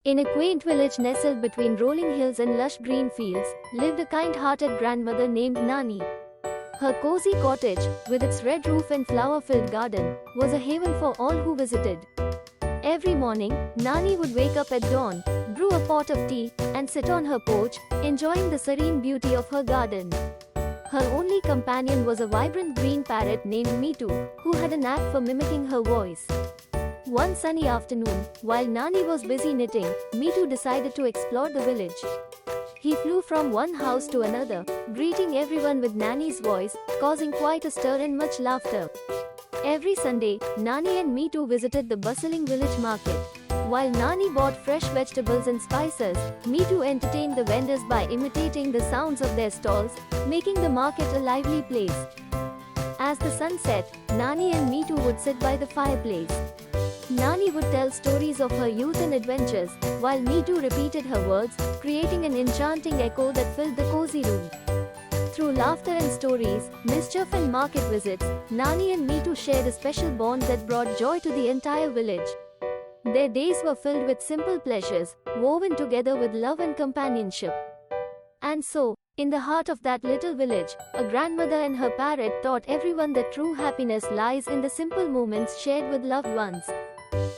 In a quaint village nestled between rolling hills and lush green fields, lived a kind-hearted grandmother named Nani. Her cozy cottage, with its red roof and flower-filled garden, was a haven for all who visited. Every morning, Nani would wake up at dawn, brew a pot of tea, and sit on her porch, enjoying the serene beauty of her garden. Her only companion was a vibrant green parrot named Mitu, who had a knack for mimicking her voice. One sunny afternoon, while Nani was busy knitting, Mitu decided to explore the village. He flew from one house to another, greeting everyone with Nani's voice, causing quite a stir and much laughter. Every Sunday, Nani and Mitu visited the bustling village market. While Nani bought fresh vegetables and spices, Mitu entertained the vendors by imitating the sounds of their stalls, making the market a lively place. As the sun set, Nani and Mitu would sit by the fireplace. Nani would tell stories of her youth and adventures, while Mitu repeated her words, creating an enchanting echo that filled the cozy room. Through laughter and stories, mischief and market visits, Nani and Mitu shared a special bond that brought joy to the entire village. Their days were filled with simple pleasures, woven together with love and companionship. And so, in the heart of that little village, a grandmother and her parrot taught everyone that true happiness lies in the simple moments shared with loved ones.